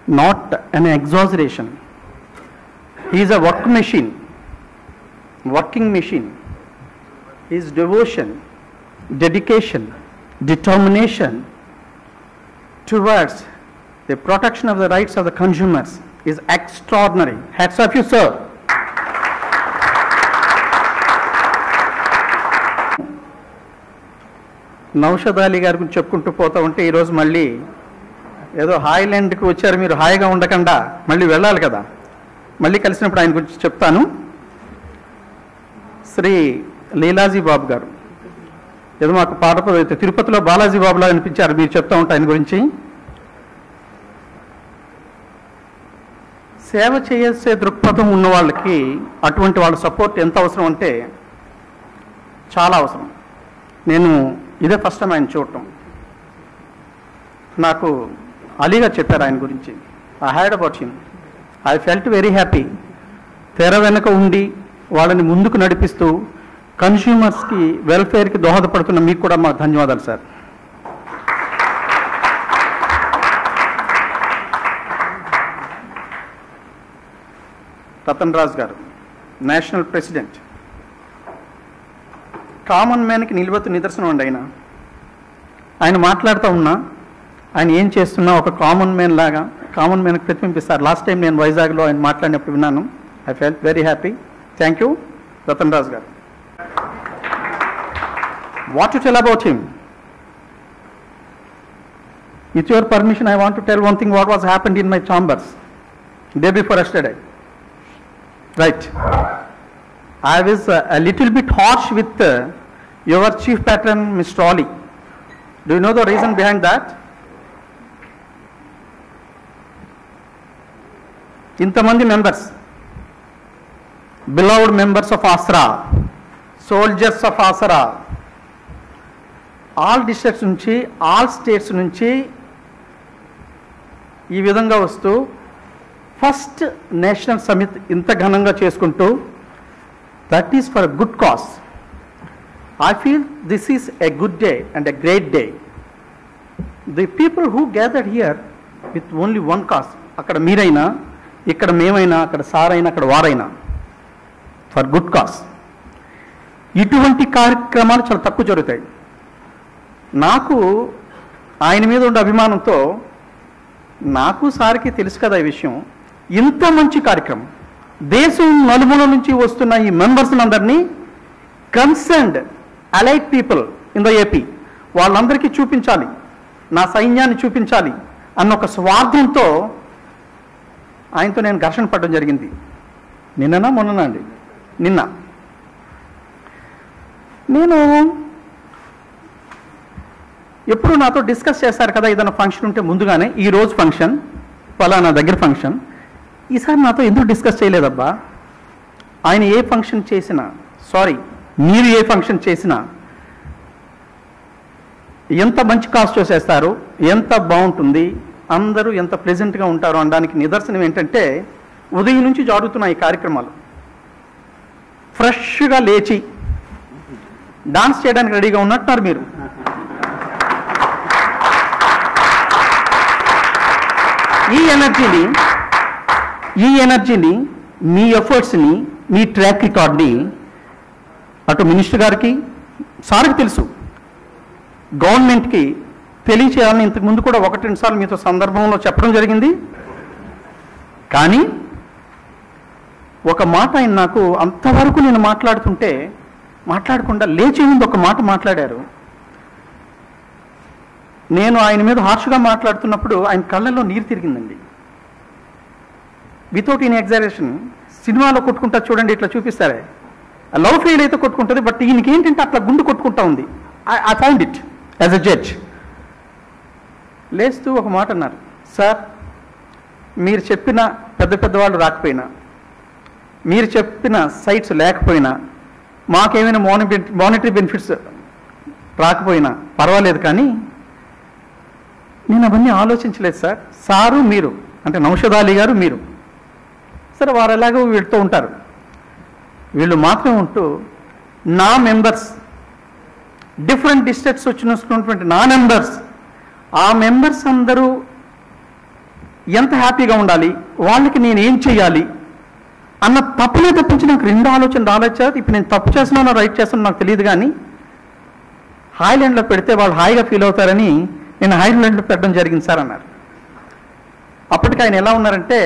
not an exaggeration. He is a working machine. His devotion, dedication, determination towards the protection of the rights of the consumers is extraordinary. Hats off you, sir. Naushad Ali గారి గురించి చెప్పుకుంటూ పోతా ఉంటే ఈరోజు మళ్ళీ ఏదో హాయ్లాండ్కి వచ్చారు మీరు, హాయిగా ఉండకుండా మళ్ళీ వెళ్ళాలి కదా. మళ్ళీ కలిసినప్పుడు ఆయన గురించి చెప్తాను. శ్రీ లీలాజీ బాబు గారు ఏదో మాకు పాట తిరుపతిలో బాలాజీ బాబులా అనిపించారు, మీరు చెప్తా ఉంటారు ఆయన గురించి. సేవ చేసే దృక్పథం ఉన్న వాళ్ళకి అటువంటి వాళ్ళ సపోర్ట్ ఎంత అవసరం అంటే చాలా అవసరం. నేను ఇదే ఫస్ట్ టైం ఆయన చూడటం. నాకు అలీగా చెప్పారు ఆయన గురించి. I heard about him. I felt very happy. తెర వెనక ఉండి వాళ్ళని ముందుకు నడిపిస్తూ కన్స్యూమర్స్కి వెల్ఫేర్కి దోహదపడుతున్న మీకు కూడా మా ధన్యవాదాలు సార్. రతన్ రాజ్ గారు నేషనల్ ప్రెసిడెంట్. కామన్ మ్యాన్కి నిదర్శనం అండి ఆయన మాట్లాడుతూ ఉన్నా, ఆయన ఏం చేస్తున్నా ఒక కామన్ మ్యాన్ లాగా కామన్ మ్యాన్కి ప్రతిబింబిస్తారు. లాస్ట్ టైం నేను వైజాగ్లో ఆయన మాట్లాడినప్పుడు విన్నాను. I felt very happy. Thank you Ratan Raj గారు. What to tell about him? With your permission I want to tell one thing what was happened in my chambers day before yesterday. Right. I was a little bit harsh with your chief patron, Mr. Ali. Do you know the reason behind that? Intamandi members, beloved members of Asra, soldiers of Asra, all districts nunchi, all states nunchi ee vidhanga vastu first national summit ఇంత ఘనంగా చేసుకుంటూ, that is for good cause. I feel this is a good day and a great day. The people who gathered here with only one cause, అక్కడ మీరైనా, ఇక్కడ మేమైనా, అక్కడ సారైనా, అక్కడ వారైనా, ఫర్ గుడ్ కాజ్. ఇటువంటి కార్యక్రమాలు చాలా తక్కువ జరుగుతాయి. నాకు ఆయన మీద ఉండే అభిమానంతో, నాకు సార్కి తెలుసు కదా ఈ విషయం, ఇంత మంచి కార్యక్రమం దేశం నలుమూల నుంచి వస్తున్న ఈ మెంబర్స్ అందరినీ concerned allied people in the AP వాళ్ళందరికీ చూపించాలి, నా సైన్యాన్ని చూపించాలి అన్న ఒక స్వార్థంతో ఆయనతో నేను ఘర్షణ పడడం జరిగింది. మొన్ననా అండి, నిన్న. నేను ఎప్పుడు నాతో డిస్కస్ చేస్తారు కదా ఏదైనా ఫంక్షన్ ఉంటే ముందుగానే, ఈరోజు ఫంక్షన్, పలానా దగ్గర ఫంక్షన్, ఈసారి నాతో ఎందుకు డిస్కస్ చేయలేదబ్బా? ఆయన ఏ ఫంక్షన్ చేసినా, మీరు ఏ ఫంక్షన్ చేసినా ఎంత మంచి కాస్ట్ చేస్తారు, ఎంత బాగుంటుంది, అందరూ ఎంత ప్లెజెంట్గా ఉంటారు అనడానికి నిదర్శనం ఏంటంటే, ఉదయం నుంచి జరుగుతున్న ఈ కార్యక్రమాలు. ఫ్రెష్గా లేచి డాన్స్ చేయడానికి రెడీగా ఉన్నట్టున్నారు మీరు. ఈ ఎనర్జీని మీ ఎఫర్ట్స్ని, మీ ట్రాక్ రికార్డ్ని అటు మినిస్టర్ గారికి, సార్కి తెలుసు, గవర్నమెంట్కి తెలియచేయాలని ఇంతకుముందు కూడా 1-2 సార్లు మీతో సందర్భంలో చెప్పడం జరిగింది. కానీ ఒక మాట ఆయన నాకు అంతవరకు నేను మాట్లాడకుండా లేచే ముందు ఒక మాట మాట్లాడారు. నేను ఆయన మీద హార్ష్గా మాట్లాడుతున్నప్పుడు ఆయన కళ్ళల్లో నీరు తిరిగిందండి. Without any exaggeration. సినిమాలో కొట్టుకుంటా చూడండి, ఇట్లా చూపిస్తారే, లవ్ ఫెయిల్ అయితే కొట్టుకుంటుంది, బట్ ఈయనకి ఏంటంటే అట్లా గుండు కొట్టుకుంటా ఉంది. I found it as a judge. లేస్తూ ఒక మాట అన్నారు, సార్ మీరు చెప్పిన పెద్దవాళ్ళు రాకపోయినా, మీరు చెప్పిన సైట్స్ లేకపోయినా, మాకేమైనా మానిటరీ బెనిఫిట్స్ రాకపోయినా పర్వాలేదు, కానీ నేను అవన్నీ ఆలోచించలేదు సార్. సారు మీరు అంటే నౌషద్ అలీ గారు మీరు, సరే వారు ఎలాగో వీళ్ళతో ఉంటారు, వీళ్ళు మాత్రం ఉంటూ నా మెంబర్స్, డిఫరెంట్ డిస్ట్రిక్ట్స్ వచ్చినటువంటి నా మెంబర్స్, ఆ మెంబర్స్ అందరూ ఎంత హ్యాపీగా ఉండాలి, వాళ్ళకి నేను ఏం చేయాలి అన్న తప్పునే తప్పించి నాకు రెండు ఆలోచన రాలేదు. ఇప్పుడు నేను తప్పు చేస్తున్నానో రైట్ చేస్తున్నానో నాకు తెలియదు, కానీ హాయ్లాండ్లో పెడితే వాళ్ళు హాయిగా ఫీల్ అవుతారని నేను హాయ్లాండ్లో పెట్టడం జరిగింది సార్ అన్నారు. అప్పటికి ఆయన ఎలా ఉన్నారంటే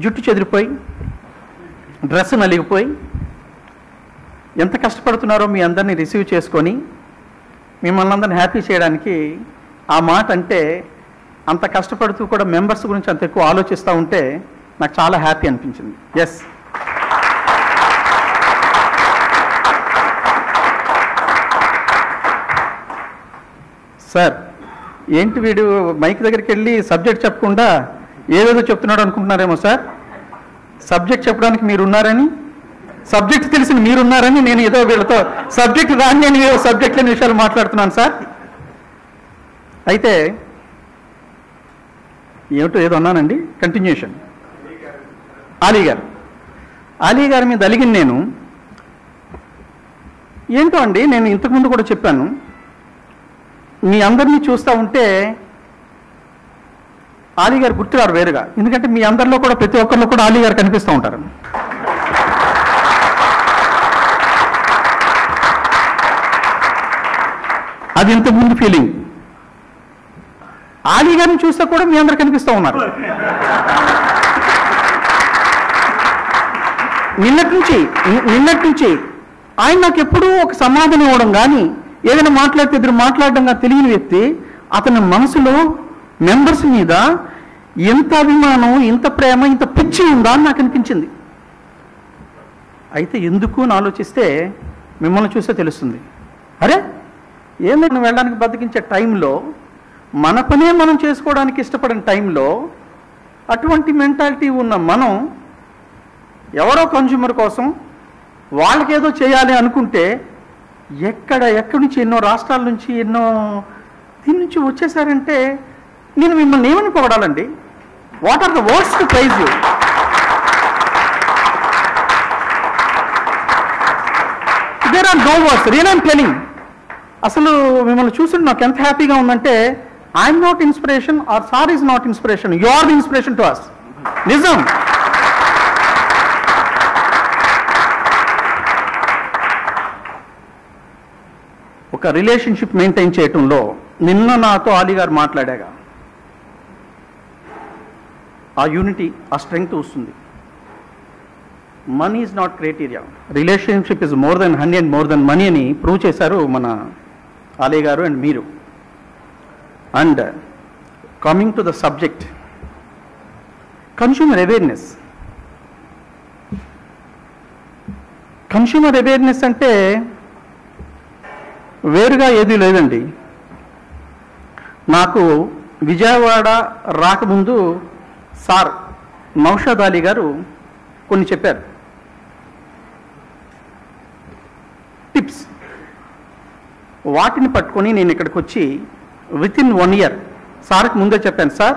జుట్టు చెదిరిపోయి, డ్రెస్ నలిగిపోయి, ఎంత కష్టపడుతున్నారో మీ అందరినీ రిసీవ్ చేసుకొని మిమ్మల్ని అందరిని హ్యాపీ చేయడానికి ఆ మాట అంటే, అంత కష్టపడుతూ కూడా మెంబర్స్ గురించి అంత ఎక్కువ ఆలోచిస్తూ ఉంటే నాకు చాలా హ్యాపీ అనిపించింది. ఎస్, సార్ ఏంటి వీడు మైక్ దగ్గరికి వెళ్ళి సబ్జెక్ట్ చెప్పకుండా ఏదేదో చెప్తున్నాడు అనుకుంటున్నారేమో సార్. సబ్జెక్ట్ చెప్పడానికి మీరున్నారని, సబ్జెక్ట్ తెలిసిన మీరున్నారని నేను ఏదో వీళ్ళతో సబ్జెక్ట్ రాని నేను ఏదో సబ్జెక్ట్ లేని విషయాలు మాట్లాడుతున్నాను సార్. అయితే ఏమిటో ఏదో అన్నానండి, కంటిన్యూషన్. అలీ గారి మీద అలిగిన నేను ఏంటో అండి, నేను ఇంతకుముందు కూడా చెప్పాను, మీ అందరినీ చూస్తూ ఉంటే అలీ గారు గుర్తురారు వేరుగా, ఎందుకంటే మీ అందరిలో కూడా ప్రతి ఒక్కరిలో కూడా అలీ గారు కనిపిస్తూ ఉంటారు. అది ఇంతకుముందు ఫీలింగ్. అలీ గారిని చూస్తే కూడా మీ అందరు కనిపిస్తూ ఉన్నారు. నిన్నటి నుంచి ఆయన నాకు ఎప్పుడూ ఒక సమాధానం ఇవ్వడం కానీ, ఏదైనా మాట్లాడితే ఇద్దరు మాట్లాడడం కానీ తెలియని వ్యక్తి, అతని మనసులో మెంబర్స్ మీద ఎంత అభిమానం, ఇంత ప్రేమ, ఇంత పిచ్చి ఉందా అని నాకు అనిపించింది. అయితే ఎందుకు అని ఆలోచిస్తే మిమ్మల్ని చూస్తే తెలుస్తుంది. అరే ఏమైనా వెళ్ళడానికి బతికించే టైంలో, మన పనే మనం చేసుకోవడానికి ఇష్టపడిన టైంలో అటువంటి మెంటాలిటీ ఉన్న మనం ఎవరో కన్జ్యూమర్ కోసం వాళ్ళకేదో చేయాలి అనుకుంటే ఎక్కడి నుంచి ఎన్నో రాష్ట్రాల నుంచి ఎన్నో దీని నుంచి వచ్చేసారంటే నేను మిమ్మల్ని ఏమని పొగడాలండి? What are the words to praise you? There are no words, real I'm telling. అసలు మిమ్మల్ని చూసి నాకు ఎంత హ్యాపీగా ఉందంటే, I'm not inspiration or sir is not inspiration, you are the inspiration to us. నిజం. ఒక రిలేషన్షిప్ మెయింటైన్ చేయటంలో నిన్న నాతో అలీ గారు మాట్లాడాగా ఆ యూనిటీ, ఆ స్ట్రెంగ్త్ వస్తుంది. Money is not criteria, relationship is more than honey and more than money అని ప్రూవ్ చేశారు మన అలీ గారు అండ్ మీరు. And coming to the subject, consumer awareness. Consumer awareness అంటే వేరుగా ఏదీ లేదండి. నాకు విజయవాడ రాకముందు సార్ నౌషాద్ అలీ గారు కొన్ని చెప్పారు టిప్స్. వాటిని పట్టుకొని నేను ఇక్కడికి వచ్చి వితిన్ 1 year, సార్కి ముందే చెప్పాను, సార్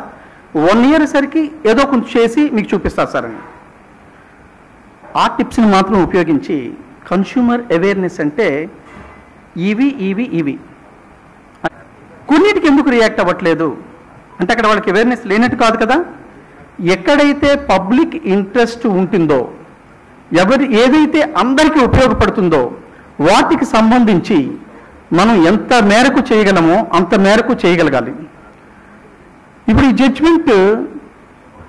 1 year సరికి ఏదో కొంచెం చేసి మీకు చూపిస్తారు సార్ అని. ఆ టిప్స్ని మాత్రం ఉపయోగించి కన్స్యూమర్ అవేర్నెస్ అంటే ఇవి కొన్నిటికి ఎందుకు రియాక్ట్ అవ్వట్లేదు అంటే అక్కడ వాళ్ళకి అవేర్నెస్ లేనట్టు కాదు కదా. ఎక్కడైతే పబ్లిక్ ఇంట్రెస్ట్ ఉంటుందో, ఏదైతే అందరికీ ఉపయోగపడుతుందో వాటికి సంబంధించి మనం ఎంత మేరకు చేయగలమో అంత మేరకు చేయగలగాలి. ఇప్పుడు ఈ జడ్జ్మెంట్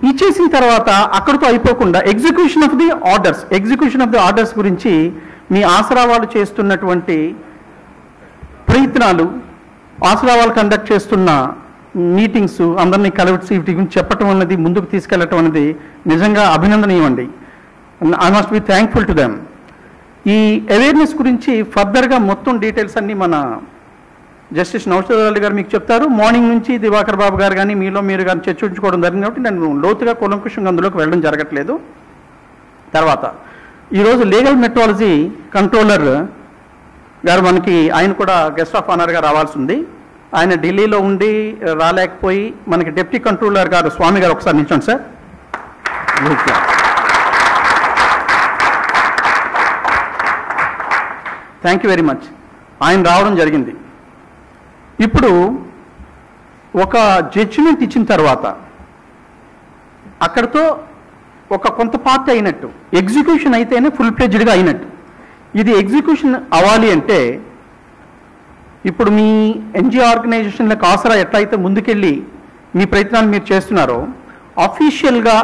ఇచ్చేసిన తర్వాత అక్కడితో అయిపోకుండా ఎగ్జిక్యూషన్ ఆఫ్ ది ఆర్డర్స్ గురించి మీ ఆసరా వాళ్ళు చేస్తున్నటువంటి ప్రయత్నాలు, ఆసరా వాళ్ళు కండక్ట్ చేస్తున్న మీటింగ్స్, అందరినీ కలిసి వీటి గురించి చెప్పటం అనేది, ముందుకు తీసుకెళ్లటం అనేది నిజంగా అభినందనీయం అండి. I must be thankful to them. ఈ అవేర్నెస్ గురించి ఫర్దర్గా మొత్తం డీటెయిల్స్ అన్నీ మన జస్టిస్ నౌషాద్ అలీ గారు మీకు చెప్తారు. మార్నింగ్ నుంచి దివాకర్ బాబు గారు కానీ మీరు కానీ చర్చించుకోవడం జరిగింది కాబట్టి నేను లోతుగా కూలంకుషంగా అందులోకి వెళ్ళడం జరగట్లేదు. తర్వాత ఈరోజు లీగల్ మెట్రాలజీ కంట్రోలర్ గారు మనకి, ఆయన కూడా గెస్ట్ ఆఫ్ ఆనర్గా రావాల్సి ఉంది. ఆయన ఢిల్లీలో ఉండి రాలేకపోయి మనకి డిప్యూటీ కంట్రోలర్ గారు స్వామి గారు ఒకసారి నిల్చోండి sir. Thank you very much. ఆయన రావడం జరిగింది. ఇప్పుడు ఒక జడ్జిమెంట్ ఇచ్చిన తర్వాత అక్కడితో ఒక కొంత పార్ట్ అయినట్టు, ఎగ్జిక్యూషన్ అయితేనే ఫుల్ ఫ్లెడ్జ్డ్గా అయినట్టు. ఇది ఎగ్జిక్యూషన్ అవ్వాలి అంటే ఇప్పుడు మీ ఎన్జిఓ ఆర్గనైజేషన్లకు ఆసరా ఎట్లయితే ముందుకెళ్ళి మీ ప్రయత్నాలు మీరు చేస్తున్నారో, అఫీషియల్గా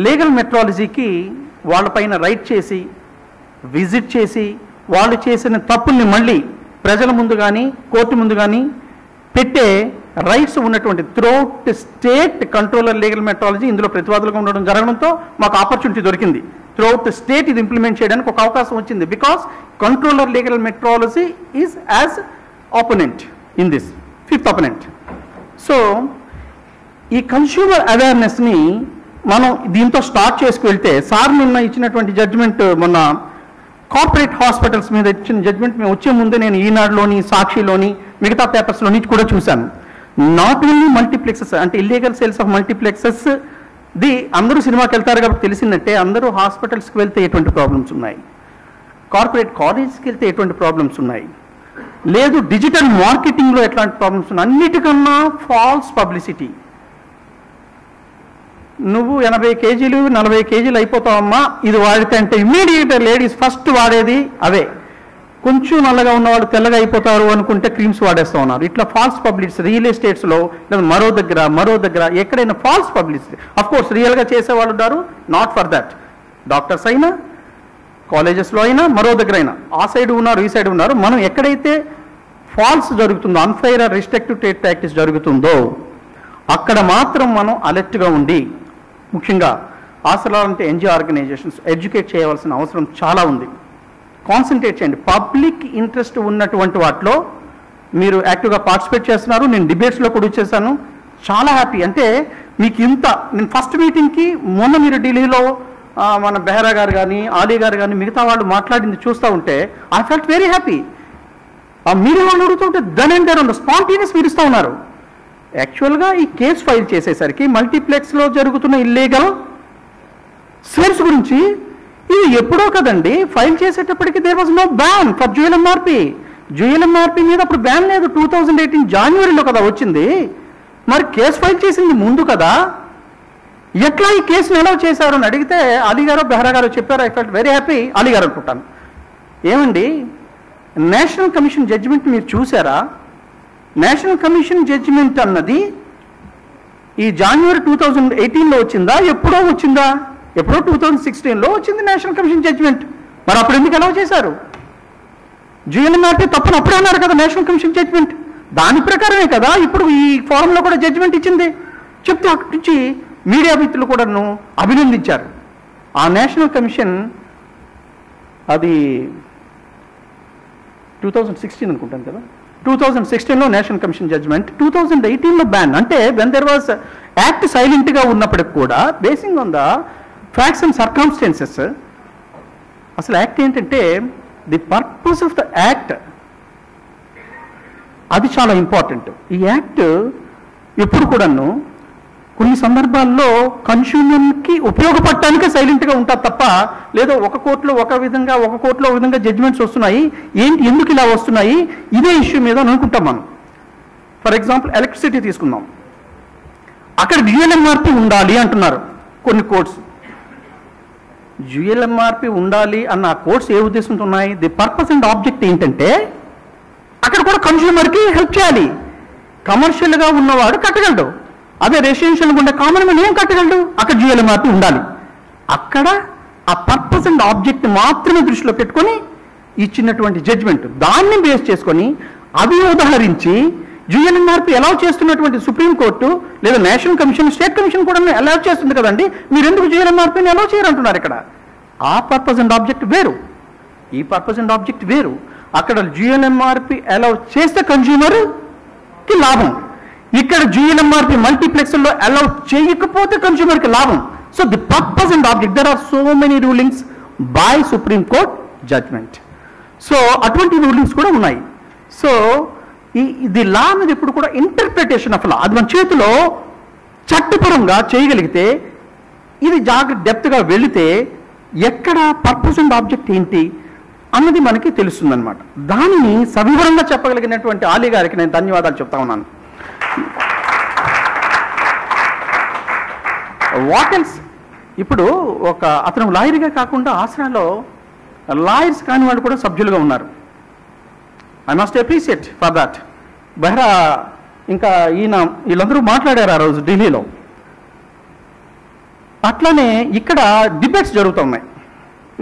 లీగల్ మెట్రాలజీకి వాళ్ళపైన రైట్ చేసి విజిట్ చేసి వాళ్ళు చేసిన తప్పుల్ని మళ్ళీ ప్రజల ముందు కానీ కోర్టు ముందు కానీ పెట్టే రైట్స్ ఉన్నటువంటి throughout state controller legal metrology ఇందులో ప్రతివాదులుగా ఉండడం జరగడంతో మాకు ఆపర్చునిటీ దొరికింది. త్రూఅవుట్ స్టేట్ ఇది ఇంప్లిమెంట్ చేయడానికి ఒక అవకాశం వచ్చింది. Because controller legal metrology is as opponent in this, fifth opponent. So ఈ కన్స్యూమర్ అవేర్నెస్ని మనం దీంతో స్టార్ట్ చేసుకువెళ్తే, సార్ నిన్న ఇచ్చినటువంటి జడ్జిమెంట్, మొన్న కార్పొరేట్ హాస్పిటల్స్ మీద ఇచ్చిన జడ్జిమెంట్ మేము వచ్చే ముందే నేను ఈనాడులోని, సాక్షిలోని, మిగతా పేపర్స్లోని కూడా చూశాను. నాట్ ఓన్లీ మల్టీప్లెక్సెస్ అంటే illegal sales of multiplexes the అందరూ సినిమాకి వెళ్తారు కాబట్టి తెలిసిందంటే, అందరూ హాస్పిటల్స్కి వెళ్తే ఎటువంటి ప్రాబ్లమ్స్ ఉన్నాయి, కార్పొరేట్ కాలేజ్కి వెళ్తే ఎటువంటి ప్రాబ్లమ్స్ ఉన్నాయి, లేదు డిజిటల్ మార్కెటింగ్లో ఎట్లాంటి ప్రాబ్లమ్స్ ఉన్నాయి. అన్నిటికన్నా ఫాల్స్ పబ్లిసిటీ. నువ్వు 80 కేజీలు 40 కేజీలు అయిపోతావమ్మా ఇది వాడితే అంటే ఇమ్మీడియట్ లేడీస్ ఫస్ట్ వాడేది అవే. కొంచెం నల్లగా ఉన్నవాళ్ళు తెల్లగా అయిపోతారు అనుకుంటే క్రీమ్స్ వాడేస్తూ ఉన్నారు. ఇట్లా ఫాల్స్ పబ్లిసిటీ రియల్ ఎస్టేట్స్లో లేదా మరో దగ్గర ఎక్కడైనా ఫాల్స్ పబ్లిసిటీ. అఫ్కోర్స్ రియల్గా చేసేవాళ్ళు ఉన్నారు, నాట్ ఫర్ దట్. డాక్టర్స్ అయినా, కాలేజెస్లో అయినా, మరో దగ్గర అయినా, ఆ సైడ్ ఉన్నారు, ఈ సైడ్ ఉన్నారు. మనం ఎక్కడైతే ఫాల్స్ జరుగుతుందో, unfair or restrictive trade practice జరుగుతుందో అక్కడ మాత్రం మనం అలర్ట్గా ఉండి, ముఖ్యంగా ఆసరాలంటే ఎన్జిఓ ఆర్గనైజేషన్స్ ఎడ్యుకేట్ చేయవలసిన అవసరం చాలా ఉంది. కాన్సన్ట్రేట్ చేయండి. పబ్లిక్ ఇంట్రెస్ట్ ఉన్నటువంటి వాటిలో మీరు యాక్టివ్గా పార్టిసిపేట్ చేస్తున్నారు. నేను డిబేట్స్లో కూడా చేశాను, చాలా హ్యాపీ. అంటే మీకు నేను ఫస్ట్ మీటింగ్కి మొన్న మీరు ఢిల్లీలో మన బెహ్రా గారు కానీ, ఆలీ గారు కానీ, మిగతా వాళ్ళు మాట్లాడింది చూస్తూ ఉంటే ఐ ఫెల్ట్ వెరీ హ్యాపీ. మీరు వాళ్ళు అడుగుతుంటే then and there on the spontaneous మీరు ఇస్తూ ఉన్నారు. యాక్చువల్గా ఈ కేసు ఫైల్ చేసేసరికి మల్టీప్లెక్స్లో జరుగుతున్న ఇల్లీగల్ సేల్స్ గురించి ఇది ఎప్పుడో కదండి ఫైల్ చేసేటప్పటికి there was no ban for jewel MRP. Jewel MRP మీద అప్పుడు బ్యాన్ లేదు, 2018 జనవరిలో కదా వచ్చింది. మరి కేసు ఫైల్ చేసింది ముందు కదా, ఎట్లా ఈ కేసును ఎలా చేశారు అని అడిగితే అలీ గారు, బెహ్రా గారు చెప్పారు. I felt very happy. Ali గారు అనుకుంటాను, ఏమండి నేషనల్ కమిషన్ జడ్జిమెంట్ మీరు చూసారా? నేషనల్ కమిషన్ జడ్జిమెంట్ అన్నది ఈ జనవరి 2018లో వచ్చిందా, ఎప్పుడో వచ్చిందా? ఎప్పుడో 2016లో వచ్చింది నేషనల్ కమిషన్ జడ్జిమెంట్. మరి అప్పుడు ఎందుకు ఎలా చేశారు? జ్యువెల్ఎంఆర్పి తప్పును అప్పుడే అన్నారు కదా నేషనల్ కమిషన్ జడ్జిమెంట్. దాని ప్రకారమే కదా ఇప్పుడు ఈ ఫోరంలో కూడా జడ్జిమెంట్ ఇచ్చింది. చెప్తే అక్కడి నుంచి మీడియా మిత్రులు కూడా అభినందించారు. ఆ నేషనల్ కమిషన్ అది 2016 అనుకుంటాను కదా, 2016లో నేషనల్ కమిషన్ జడ్జిమెంట్, 2018లో బ్యాన్. అంటే వెన్ దెర్ వాజ్ యాక్ట్ సైలెంట్గా ఉన్నప్పటికి కూడా basing on the facts and circumstances, అసలు యాక్ట్ ఏంటంటే the purpose of the act అది చాలా ఇంపార్టెంట్. ఈ యాక్ట్ ఎప్పుడు కూడాను కొన్ని సందర్భాల్లో కన్స్యూమర్కి ఉపయోగపడటానికే సైలెంట్గా ఉంటుంది తప్ప, లేదో ఒక కోర్టులో ఒక విధంగా, ఒక కోర్టులో ఒక విధంగా జడ్జిమెంట్స్ వస్తున్నాయి, ఏంటి ఎందుకు ఇలా వస్తున్నాయి, ఇదే ఇష్యూ మీద అనుకుంటాం మనం. ఫర్ ఎగ్జాంపుల్ ఎలక్ట్రిసిటీ తీసుకుందాం, అక్కడ జ్యువెల్ఎంఆర్పి ఉండాలి అంటున్నారు కొన్ని కోర్ట్స్. జ్యువెల్ఎంఆర్పి ఉండాలి అన్న కోర్ట్స్ ఏ ఉద్దేశంతో ఉన్నాయి? ది పర్పస్ అండ్ ఆబ్జెక్ట్ ఏంటంటే అక్కడ కూడా కన్స్యూమర్కి హెల్ప్ చేయాలి. కమర్షియల్గా ఉన్నవాడు కట్టగలడు, అదే రెసిడెన్షియల్ ఉండే కామన్ మ్యాన్ ఏం కట్టగలడు? అక్కడ జ్యువెల్ఎంఆర్పి ఉండాలి. అక్కడ ఆ పర్పస్ అండ్ ఆబ్జెక్ట్ మాత్రమే దృష్టిలో పెట్టుకొని ఇచ్చినటువంటి జడ్జిమెంట్, దాన్ని బేస్ చేసుకొని అవి ఉదాహరించి జ్యువెల్ఎంఆర్పి అలౌ చేస్తున్నటువంటి సుప్రీంకోర్టు లేదా నేషనల్ కమిషన్, స్టేట్ కమిషన్ కూడా అలౌ చేస్తుంది కదండి, మీరు ఎందుకు జ్యువెల్ఎంఆర్పిని అలౌ చేయరంటున్నారు ఇక్కడ. ఆ పర్పస్ అండ్ ఆబ్జెక్ట్ వేరు, ఈ పర్పస్ అండ్ ఆబ్జెక్ట్ వేరు. అక్కడ జ్యువెల్ఎంఆర్పి అలౌ చేస్తే కన్స్యూమర్కి లాభం, ఇక్కడ జ్యువెల్ఎంఆర్పి మల్టీప్లెక్స్లో అలౌ చేయకపోతే కన్స్యూమర్కి లాభం. So the purpose and object, there are so many rulings by supreme court judgment. So అటువంటి రూలింగ్స్ కూడా ఉన్నాయి. సో ఇది లా అనేది ఇప్పుడు కూడా ఇంటర్ప్రిటేషన్ ఆఫ్ లా, అది మన చేతిలో చట్టపరంగా చేయగలిగితే, ఇది డెప్త్గా వెళితే ఎక్కడ పర్పస్ అండ్ ఆబ్జెక్ట్ ఏంటి అన్నది మనకి తెలుస్తుందన్నమాట. దానిని సవివరంగా చెప్పగలిగినటువంటి ఆలీ గారికి నేను ధన్యవాదాలు చెప్తా ఉన్నాను. What else? ఇప్పుడు అతను లాయర్గా కాకుండా ఆసరాలో లాయర్స్ కాని వాళ్ళు కూడా సభ్యులుగా ఉన్నారు. I must appreciate for that. Behra ఇంకా వీళ్ళందరూ మాట్లాడారు ఆ రోజు ఢిల్లీలో. అట్లానే ఇక్కడ డిబేట్స్ జరుగుతున్నాయి,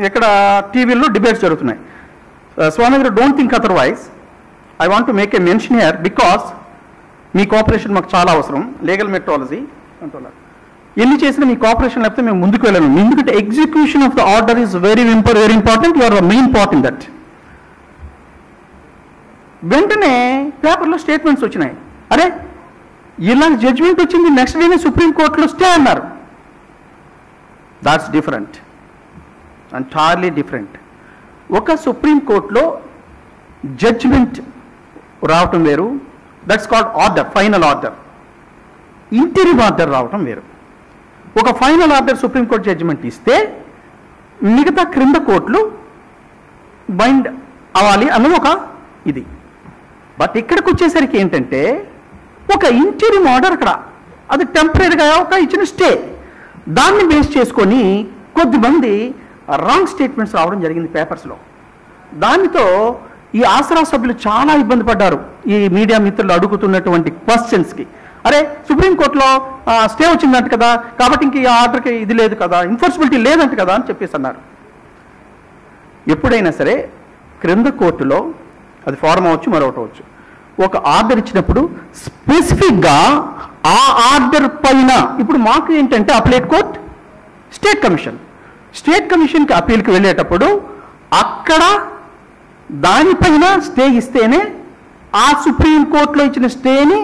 ఇక్కడ టీవీల్లో డిబేట్స్ జరుగుతున్నాయి. స్వామి గారు, don't think otherwise. I want to make a mention here because me cooperation మాకు చాలా అవసరం. లీగల్ మెట్రాలజీ అంటున్నారు, ఎన్ని చేసినా మీ కోఆపరేషన్ లేకపోతే మేము ముందుకు వెళ్ళను. ఎందుకంటే execution of the order is very important. You are the main part in that. వెంటనే పేపర్లో స్టేట్మెంట్స్ వచ్చినాయి, అరే ఇలా జడ్జిమెంట్ వచ్చింది, నెక్స్ట్ డేనే సుప్రీంకోర్టులో స్టే అన్నారు. That's different, entirely different. ఒక సుప్రీంకోర్టులో జడ్జిమెంట్ రావటం వేరు, that's called order, final order. Interim order రావటం వేరు. ఒక ఫైనల్ ఆర్డర్ సుప్రీంకోర్టు జడ్జిమెంట్ ఇస్తే మిగతా క్రింద కోర్టులు బైండ్ అవ్వాలి అన్నది ఒక ఇది. బట్ ఇక్కడికి వచ్చేసరికి ఏంటంటే ఒక ఇంటరిమ్ ఆర్డర్, అక్కడ అది టెంపరీగా ఒక ఇచ్చిన స్టే, దాన్ని బేస్ చేసుకొని కొద్దిమంది రాంగ్ స్టేట్మెంట్స్ రావడం జరిగింది పేపర్స్లో. దానితో ఈ ఆసరా సభ్యులు చాలా ఇబ్బంది పడ్డారు. ఈ మీడియా మిత్రులు అడుగుతున్నటువంటి క్వశ్చన్స్కి, అరే సుప్రీంకోర్టులో స్టే వచ్చిందంట కదా, కాబట్టి ఇంక ఈ ఆర్డర్కి ఇది లేదు కదా, ఎన్ఫోర్సబిలిటీ లేదంట కదా అని చెప్పేసి అన్నారు. ఎప్పుడైనా సరే క్రింద కోర్టులో అది ఫారం అవ్వచ్చు, మరొకటి అవ్వచ్చు, ఒక ఆర్డర్ ఇచ్చినప్పుడు స్పెసిఫిక్గా ఆ ఆర్డర్ పైన, ఇప్పుడు మాకు ఏంటంటే appellate court, state commission, state కమిషన్కి అప్పీల్కి వెళ్ళేటప్పుడు అక్కడ దానిపైన స్టే ఇస్తేనే ఆ సుప్రీంకోర్టులో ఇచ్చిన స్టేని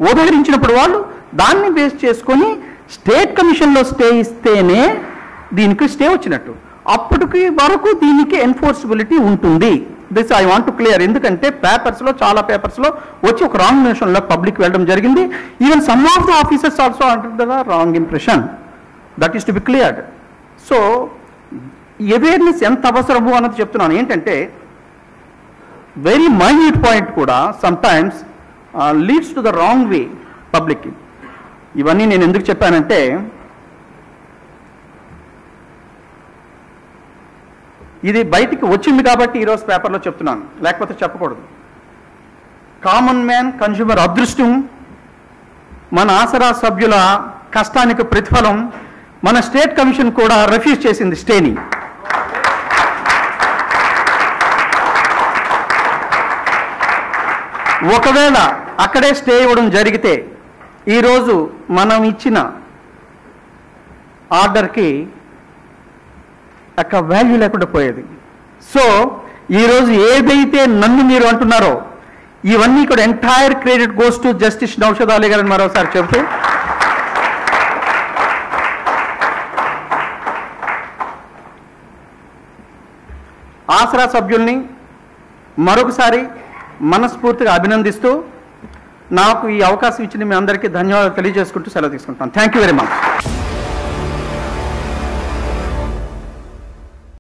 ఉదహరించినప్పుడు వాళ్ళు దాన్ని బేస్ చేసుకొని స్టేట్ కమిషన్లో స్టే ఇస్తేనే దీనికి స్టే వచ్చినట్టు. అప్పటికి వరకు దీనికి ఎన్ఫోర్సబిలిటీ ఉంటుంది. This I want to clear. ఎందుకంటే పేపర్స్లో, చాలా పేపర్స్లో వచ్చి ఒక రాంగ్ నోషన్లో పబ్లిక్ వెళ్ళడం జరిగింది. Even some of the officers also under the wrong impression. That is to be cleared. So awareness ఎంత అవసరము అన్నది చెప్తున్నాను. ఏంటంటే వెరీ మైన్యూట్ పాయింట్ కూడా sometimes leads to the wrong way public. ఇవన్నీ నేను ఎందుకు చెప్పానంటే, ఇది బయటికి వచ్చింది కాబట్టి ఈరోజు పేపర్లో చెప్తున్నాను, లేకపోతే చెప్పకూడదు. కామన్ మ్యాన్ కన్జ్యూమర్ అదృష్టం, మన ఆసరా సభ్యుల కష్టానికి ప్రతిఫలం, మన స్టేట్ కమిషన్ కూడా రిఫ్యూజ్ చేసింది స్టేని. ఒకవేళ అక్కడే స్టే ఇవ్వడం జరిగితే ఈరోజు మనం ఇచ్చిన ఆర్డర్కి అక్క వాల్యూ లేకుండా పోయేది. సో ఈరోజు ఏదైతే నన్ను మీరు అంటున్నారో ఇవన్నీ కూడా entire credit goes to justice Naushad Ali గారని మరోసారి చెబుతూ, ఆసరా సభ్యుల్ని మరొకసారి మనస్ఫూర్తిగా అభినందిస్తూ నాకు ఈ అవకాశం ఇచ్చిన మీ అందరికీ ధన్యవాదాలు తెలియజేసుకుంటూ సెలవు తీసుకుంటాను. Thank you very much.